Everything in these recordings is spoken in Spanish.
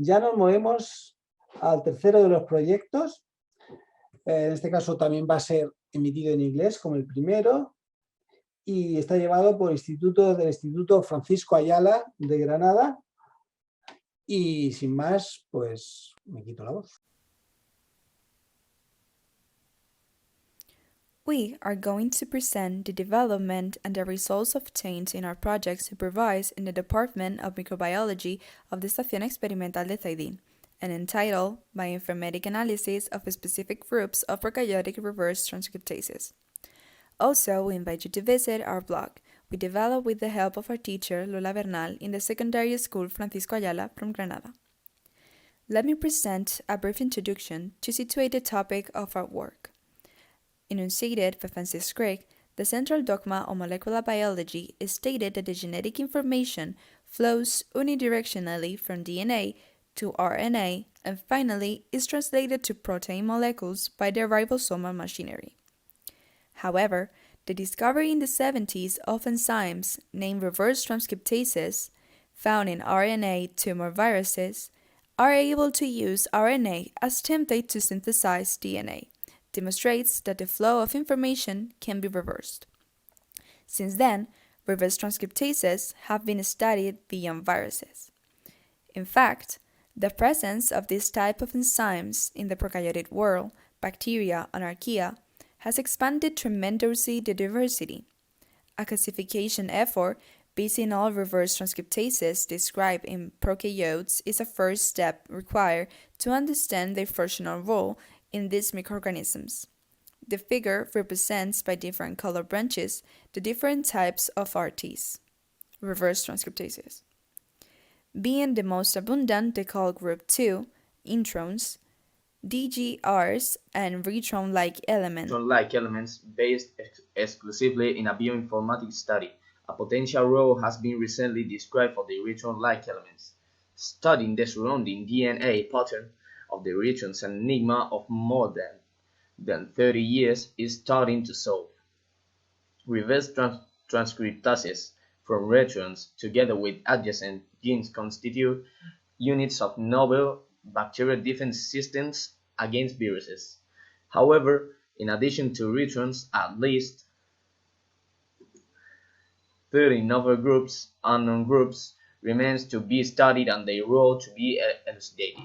Ya nos movemos al tercero de los proyectos. En este caso también va a ser emitido en inglés como el primero y está llevado por del Instituto Francisco Ayala de Granada. Y sin más, pues me quito la voz. We are going to present the development and the results obtained in our project supervised in the Department of Microbiology of the Estación Experimental de Zaidín, and entitled Bioinformatic Analysis of Specific Groups of Prokaryotic Reverse Transcriptases. Also, we invite you to visit our blog. We developed with the help of our teacher, Lola Bernal, in the Secundaria School Francisco Ayala from Granada. Let me present a brief introduction to situate the topic of our work. Enunciated by Francis Crick, the central dogma of molecular biology is stated that the genetic information flows unidirectionally from DNA to RNA and finally is translated to protein molecules by the ribosomal machinery. However, the discovery in the 70s of enzymes named reverse transcriptases, found in RNA tumor viruses, are able to use RNA as template to synthesize DNA, demonstrates that the flow of information can be reversed. Since then, reverse transcriptases have been studied beyond viruses. In fact, the presence of this type of enzymes in the prokaryotic world, bacteria and archaea, has expanded tremendously the diversity. A classification effort based on all reverse transcriptases described in prokaryotes is a first step required to understand their functional role in these microorganisms. The figure represents by different color branches the different types of RTs, reverse transcriptases. Being the most abundant, they call group 2, introns, DGRs, and retron-like elements. Retron-like elements based exclusively in a bioinformatic study. A potential role has been recently described for the retron-like elements. Studying the surrounding DNA pattern of the retrons, an enigma of more than 30 years, is starting to solve. Reverse transcriptases from retrons, together with adjacent genes, constitute units of novel bacterial defense systems against viruses. However, in addition to retrons, at least 30 novel groups, unknown groups, remains to be studied and their role to be elucidated.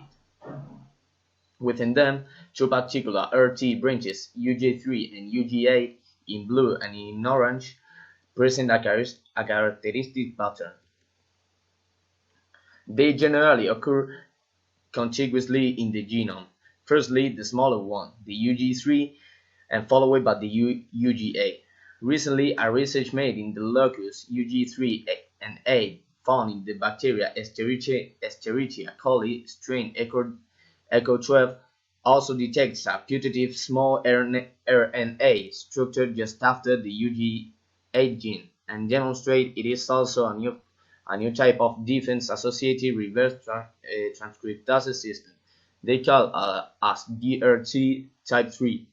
Within them, two particular RT branches, UG3 and UG8, in blue and in orange, present a characteristic pattern. They generally occur contiguously in the genome. Firstly, the smaller one, the UG3, and followed by the UG8. Recently, a research made in the locus UG3 and 8 found in the bacteria Escherichia coli strain Echo 12 also detects a putative small RNA structure just after the UG8 gene, and demonstrate it is also a new type of defense-associated reverse transcriptase system. They call as DRT type 3.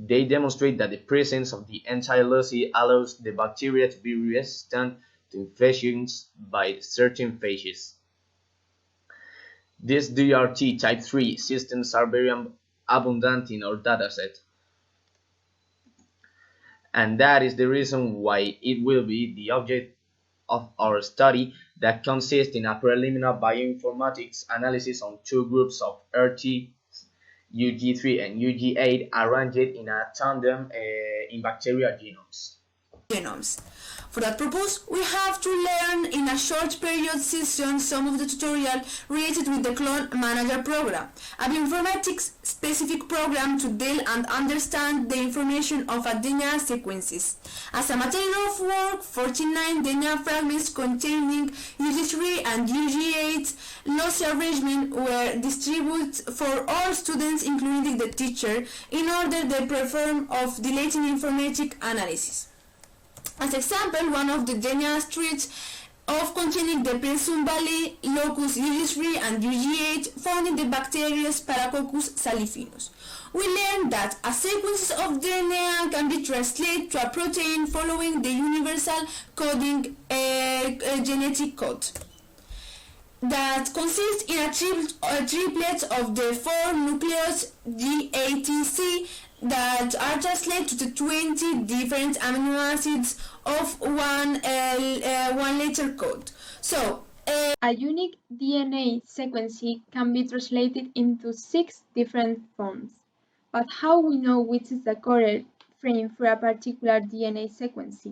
They demonstrate that the presence of the anti-loci allows the bacteria to be resistant to infections by certain phages. These DRT type 3 systems are very abundant in our dataset, and that is the reason why it will be the object of our study, that consists in a preliminary bioinformatics analysis on two groups of RT, UG3 and UG8, arranged in a tandem in bacterial genomes. For that purpose, we have to learn in a short period session some of the tutorial related with the Clone Manager program, a bioinformatics specific program to deal and understand the information of a DNA sequences. As a material of work, 49 DNA fragments containing UG3 and UG8 lossy arrangement were distributed for all students, including the teacher, in order to perform of deleting informatic analysis. As example, one of the DNA streets of containing the Presum Valley locus UG3 and UG8 found in the bacteria Paracoccus salifinus. We learned that a sequence of DNA can be translated to a protein following the universal coding genetic code. that consists in a triplet of the 4 nucleos GATC that are translated to the 20 different amino acids of one letter code. So, a unique DNA sequence can be translated into 6 different forms. But how we know which is the correct frame for a particular DNA sequence?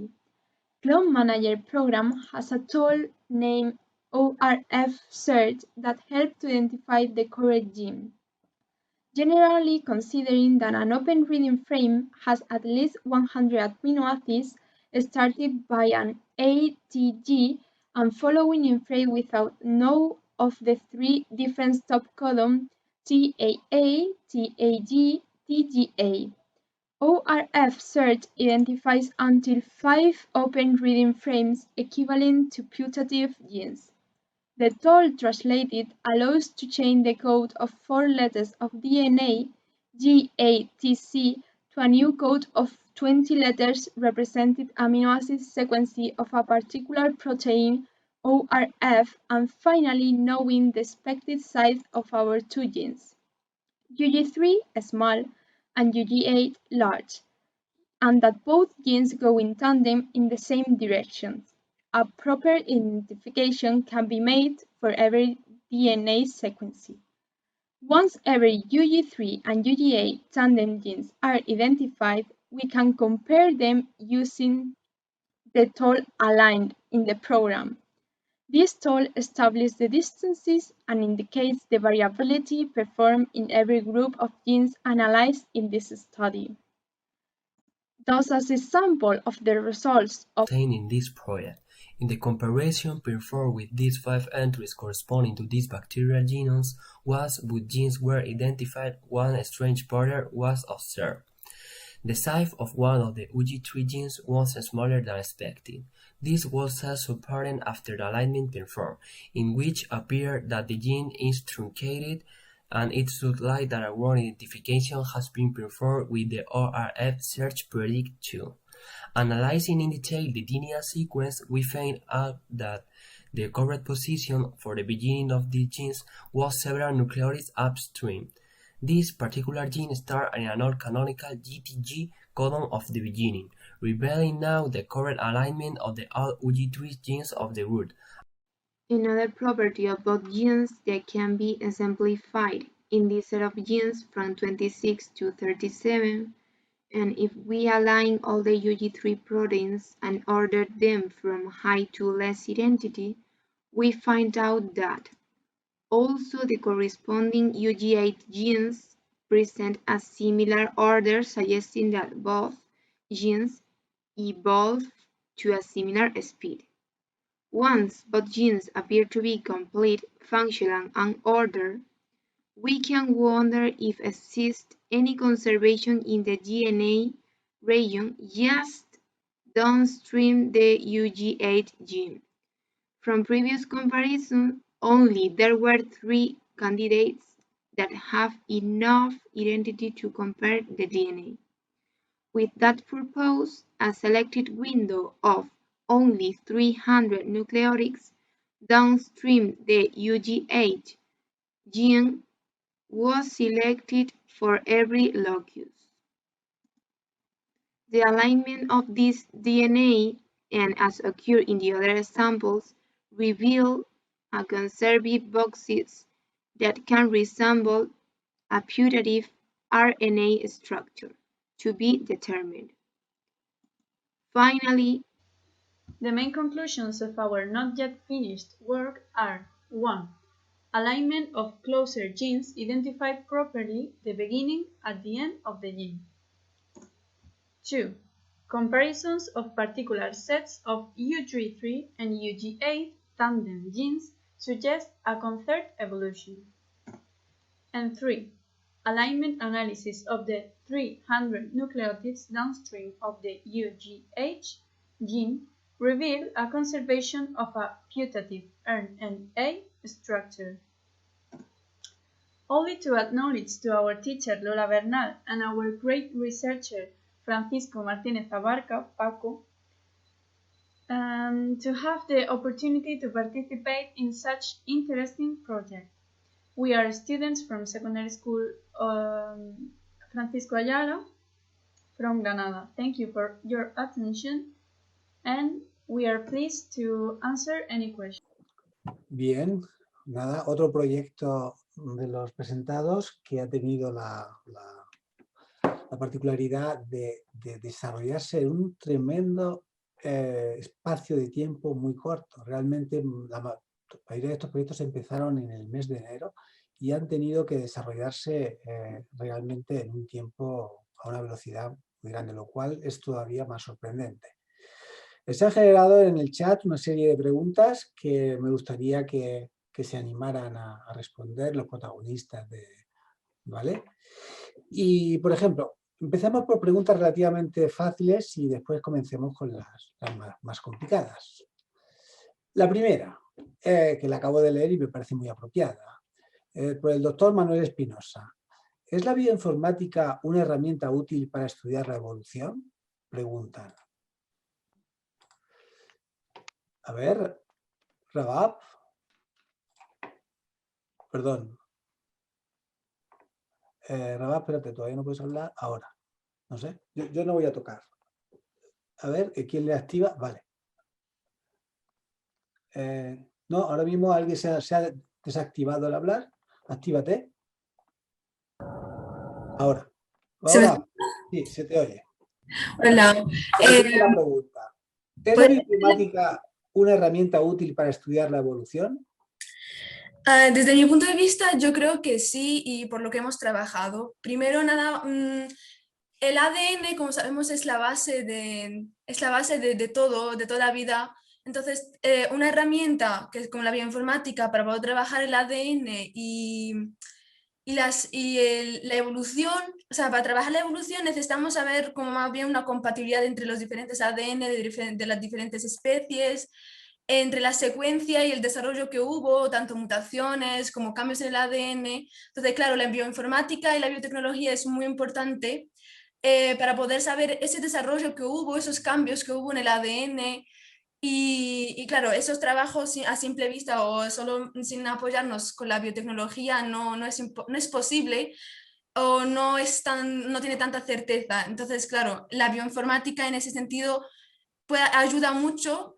Clone Manager program has a tool named ORF Search that helps to identify the correct gene. Generally, considering that an open reading frame has at least 100 amino acids started by an ATG and following in frame without no of the 3 different stop codons TAA, TAG, TGA. ORF search identifies until 5 open reading frames equivalent to putative genes. The tool translated allows to change the code of 4 letters of DNA GATC to a new code of 20 letters represented amino acid sequence of a particular protein ORF, and finally knowing the expected size of our 2 genes, UG3 small and UG8 large, and that both genes go in tandem in the same direction. A proper identification can be made for every DNA sequence. Once every UG3 and UG8 tandem genes are identified, we can compare them using the tool aligned in the program. This tool establishes the distances and indicates the variability performed in every group of genes analyzed in this study. Thus, as a sample of the results obtained in this project, in the comparison performed with these 5 entries corresponding to these bacterial genomes was with genes were identified, one strange pattern was observed. The size of one of the UG3 genes was smaller than expected. This was also apparent after the alignment performed, in which appeared that the gene is truncated, and it should like that a wrong identification has been performed with the ORF search predict tool. Analyzing in detail the DNA sequence, we found out that the correct position for the beginning of these genes was several nucleotides upstream. This particular gene starts in a non-canonical GTG codon of the beginning, revealing now the correct alignment of the all UG3 genes of the root. Another property of both genes that can be exemplified in this set of genes from 26 to 37, and if we align all the UG3 proteins and order them from high to less identity, we find out that also the corresponding UG8 genes present a similar order, suggesting that both genes evolve to a similar speed. Once both genes appear to be complete, functional, and ordered, we can wonder if exists any conservation in the DNA region just downstream the UG8 gene. From previous comparison, only there were 3 candidates that have enough identity to compare the DNA. With that purpose, a selected window of only 300 nucleotides downstream the UG8 gene was selected for every locus. The alignment of this DNA, and as occurred in the other examples, reveal a conserved boxes that can resemble a putative RNA structure to be determined. Finally, the main conclusions of our not yet finished work are 1. Alignment of closer genes identified properly the beginning at the end of the gene. 2. Comparisons of particular sets of UG3 and UG8 tandem genes suggest a concert evolution. And 3. Alignment analysis of the 300 nucleotides downstream of the UG8 gene reveal a conservation of a putative RNA structure. Only to acknowledge to our teacher Lola Bernal and our great researcher Francisco Martínez Abarca, Paco, to have the opportunity to participate in such interesting projects. We are students from secondary school Francisco Ayala from Granada. Thank you for your attention and we are pleased to answer any questions. Bien, nada, otro proyecto de los presentados que ha tenido la particularidad de desarrollarse en un tremendo espacio de tiempo muy corto. Realmente la mayoría de estos proyectos empezaron en el mes de enero y han tenido que desarrollarse realmente en un tiempo a una velocidad muy grande, lo cual es todavía más sorprendente. Se han generado en el chat una serie de preguntas que me gustaría que se animaran a responder los protagonistas, ¿vale? Y, por ejemplo, empezamos por preguntas relativamente fáciles y después comencemos con las más complicadas. La primera, que la acabo de leer y me parece muy apropiada, por el doctor Manuel Espinosa. ¿Es la bioinformática una herramienta útil para estudiar la evolución? Preguntan. A ver, Rabab. Perdón. Rabab, espérate, todavía no puedes hablar. Ahora. No sé, yo no voy a tocar. A ver, ¿quién le activa? Vale. No, ahora mismo alguien se ha desactivado el hablar. Actívate. Ahora. Hola. Sí, se te oye. Hola. La pregunta. ¿Es la bioinformática una herramienta útil para estudiar la evolución? Desde mi punto de vista, yo creo que sí, y por lo que hemos trabajado. Primero, nada, el ADN, como sabemos, es la base de todo, de toda la vida. Entonces, una herramienta que es como la bioinformática para poder trabajar el ADN la evolución, o sea, para trabajar la evolución necesitamos saber como más bien una compatibilidad entre los diferentes ADN de las diferentes especies, entre la secuencia y el desarrollo que hubo, tanto mutaciones como cambios en el ADN. Entonces, claro, la bioinformática y la biotecnología es muy importante para poder saber ese desarrollo que hubo, esos cambios que hubo en el ADN. Y claro, esos trabajos a simple vista o solo sin apoyarnos con la biotecnología no es posible o no tiene tanta certeza. Entonces, claro, la bioinformática en ese sentido ayuda mucho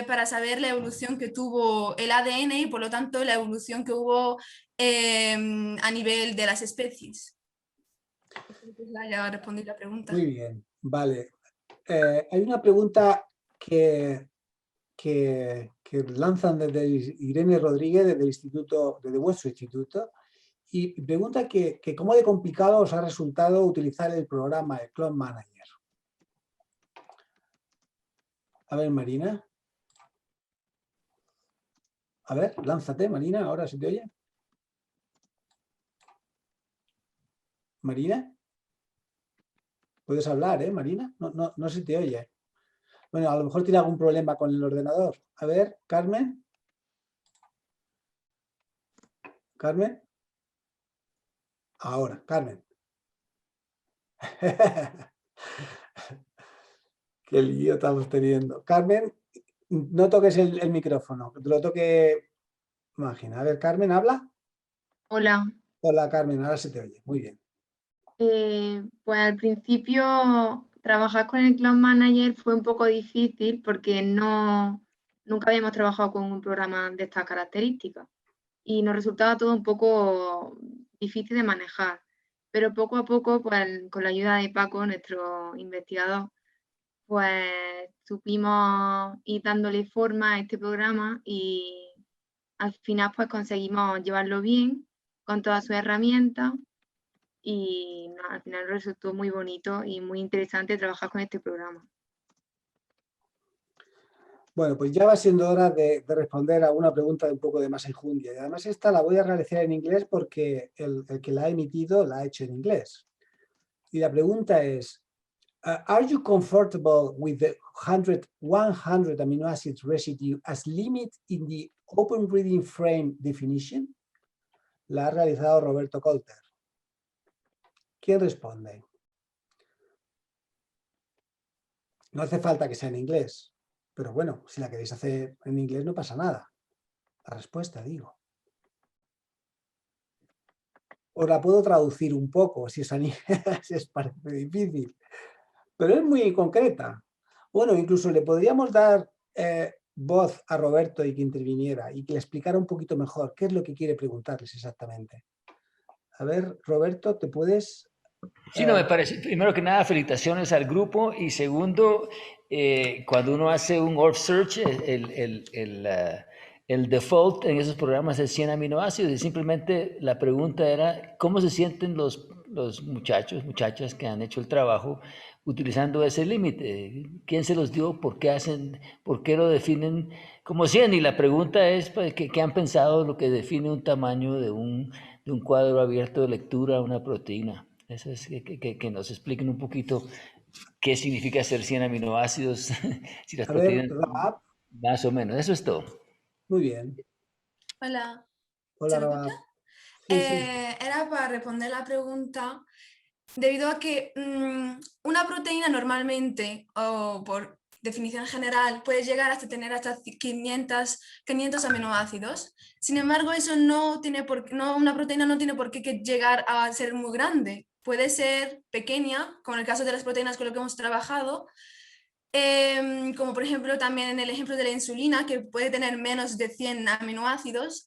para saber la evolución que tuvo el ADN y por lo tanto la evolución que hubo a nivel de las especies. Ya respondí la pregunta. Muy bien, vale. Hay una pregunta que lanzan desde Irene Rodríguez, desde vuestro instituto, y pregunta que cómo de complicado os ha resultado utilizar el programa, el Clone Manager. A ver, Marina. A ver, lánzate, Marina, ahora se te oye. Marina. Puedes hablar, Marina. No se te oye. Bueno, a lo mejor tiene algún problema con el ordenador. A ver, Carmen. Carmen. Ahora, Carmen. Qué lío estamos teniendo. Carmen, no toques el micrófono, que te lo toque Máquina. A ver, Carmen, ¿habla? Hola. Hola, Carmen, ahora se te oye. Muy bien. Pues al principio trabajar con el Cloud Manager fue un poco difícil porque nunca habíamos trabajado con un programa de estas características y nos resultaba todo un poco difícil de manejar. Pero poco a poco, pues con la ayuda de Paco, nuestro investigador, pues supimos ir dándole forma a este programa y al final pues conseguimos llevarlo bien con todas sus herramientas y al final resultó muy bonito y muy interesante trabajar con este programa. Bueno, pues ya va siendo hora de responder a una pregunta de un poco de más enjundia. Y además esta la voy a realizar en inglés porque el que la ha emitido la ha hecho en inglés. Y la pregunta es, are you comfortable with the 100 amino acid residue as limit in the open reading frame definition? La ha realizado Roberto Colter. ¿Quién responde? No hace falta que sea en inglés. Pero bueno, si la queréis hacer en inglés no pasa nada. La respuesta, digo. Os la puedo traducir un poco, si os parece difícil. Pero es muy concreta. Bueno, incluso le podríamos dar voz a Roberto y que interviniera y que le explicara un poquito mejor qué es lo que quiere preguntarles exactamente. A ver, Roberto, ¿te puedes...? Sí, no, me parece, primero que nada, felicitaciones al grupo y segundo, cuando uno hace un org search, el default en esos programas es 100 aminoácidos y simplemente la pregunta era cómo se sienten los muchachas que han hecho el trabajo utilizando ese límite. ¿Quién se los dio? ¿Por qué lo definen como 100? Y la pregunta es, pues, ¿qué han pensado lo que define un tamaño de un cuadro abierto de lectura a una proteína? Eso es que nos expliquen un poquito qué significa ser 100 aminoácidos, si las proteínas... Rabab. Más o menos, eso es todo. Muy bien. Hola. Hola, ¿Se me escucha? Rabab. Sí, sí. Era para responder la pregunta, debido a que una proteína normalmente, o por definición general, puede llegar hasta tener hasta 500 aminoácidos. Sin embargo, eso no tiene una proteína no tiene por qué llegar a ser muy grande. Puede ser pequeña, como en el caso de las proteínas con lo que hemos trabajado, como por ejemplo también en el ejemplo de la insulina, que puede tener menos de 100 aminoácidos,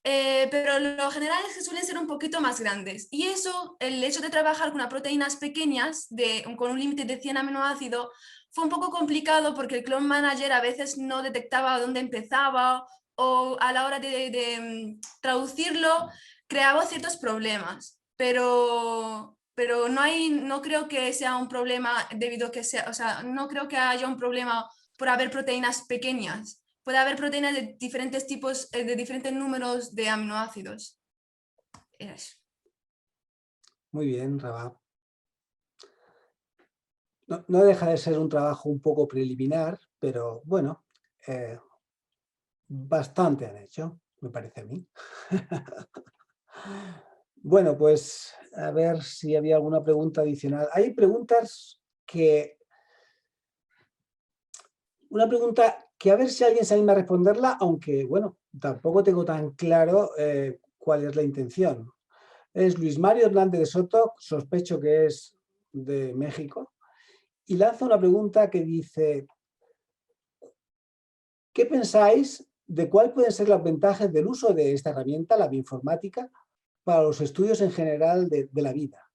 pero lo general es que suelen ser un poquito más grandes. Y eso, el hecho de trabajar con unas proteínas pequeñas, con un límite de 100 aminoácidos, fue un poco complicado porque el Clone Manager a veces no detectaba dónde empezaba, o a la hora de traducirlo creaba ciertos problemas. Pero no creo que sea un problema debido a que sea, o sea, no creo que haya un problema por haber proteínas pequeñas. Puede haber proteínas de diferentes tipos, de diferentes números de aminoácidos. Eso. Muy bien, Rabab. No deja de ser un trabajo un poco preliminar, pero bueno, bastante han hecho, me parece a mí. Bueno, pues a ver si había alguna pregunta adicional. Hay preguntas que... Una pregunta que a ver si alguien se anima a responderla, aunque, bueno, tampoco tengo tan claro cuál es la intención. Es Luis Mario Hernández de Soto, sospecho que es de México, y lanza una pregunta que dice: ¿qué pensáis de cuáles pueden ser las ventajas del uso de esta herramienta, la bioinformática, para los estudios en general de la vida?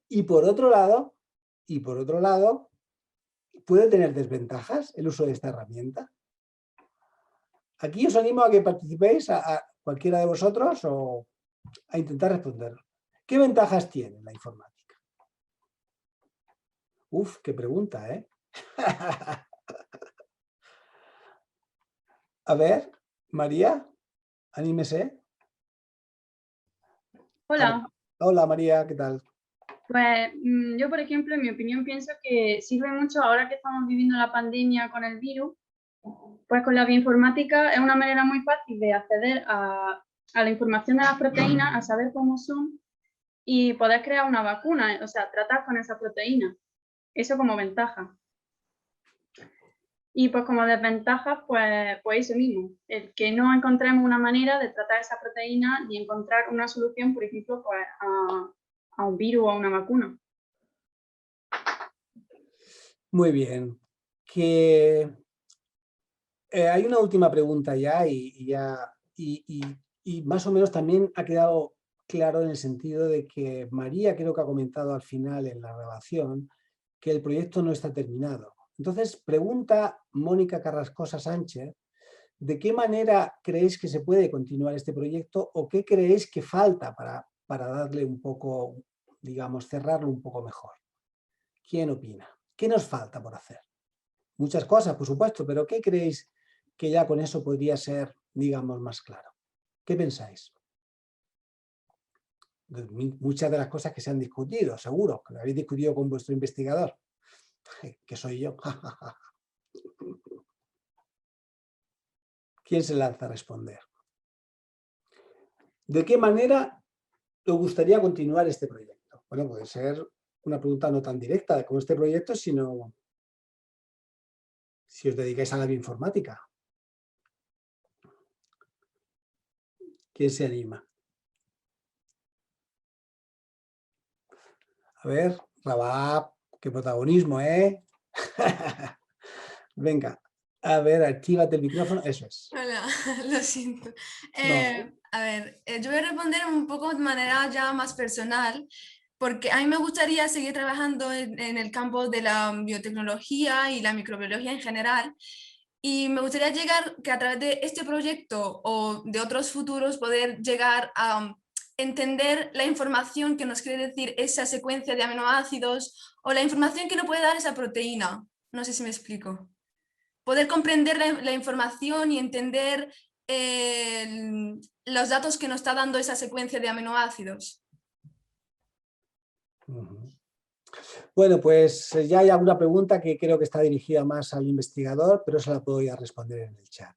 Y por otro lado, ¿puede tener desventajas el uso de esta herramienta? Aquí os animo a que participéis, a cualquiera de vosotros, o a intentar responderlo. ¿Qué ventajas tiene la informática? Uf, qué pregunta, ¿eh? A ver, María, anímese. Hola. Hola, María, ¿qué tal? Pues yo, por ejemplo, en mi opinión, pienso que sirve mucho ahora que estamos viviendo la pandemia con el virus. Pues con la bioinformática es una manera muy fácil de acceder a la información de las proteínas, a saber cómo son y poder crear una vacuna, o sea, tratar con esa proteína. Eso como ventaja. Y pues como desventaja, pues eso mismo, el que no encontremos una manera de tratar esa proteína y encontrar una solución, por ejemplo, pues, a un virus o a una vacuna. Muy bien. Hay una última pregunta ya y más o menos también ha quedado claro en el sentido de que María creo que ha comentado al final en la grabación que el proyecto no está terminado. Entonces pregunta Mónica Carrascosa Sánchez: ¿de qué manera creéis que se puede continuar este proyecto o qué creéis que falta para darle un poco, digamos, cerrarlo un poco mejor? ¿Quién opina? ¿Qué nos falta por hacer? Muchas cosas, por supuesto, pero ¿qué creéis que ya con eso podría ser, digamos, más claro? ¿Qué pensáis? Muchas de las cosas que se han discutido, seguro, que lo habéis discutido con vuestro investigador, que soy yo. ¿Quién se lanza a responder? ¿De qué manera os gustaría continuar este proyecto? Bueno, puede ser una pregunta no tan directa de cómo este proyecto, sino si os dedicáis a la bioinformática. ¿Quién se anima? A ver, Rabab, qué protagonismo, ¿eh? Venga, a ver, actívate el micrófono, eso es. Hola, lo siento. No. A ver, yo voy a responder un poco de manera ya más personal, porque a mí me gustaría seguir trabajando en el campo de la biotecnología y la microbiología en general, y me gustaría llegar que a través de este proyecto o de otros futuros poder llegar a entender la información que nos quiere decir esa secuencia de aminoácidos o la información que nos puede dar esa proteína. No sé si me explico. Poder comprender la información y entender los datos que nos está dando esa secuencia de aminoácidos. Bueno, pues ya hay alguna pregunta que creo que está dirigida más al investigador, pero se la puedo ya responder en el chat.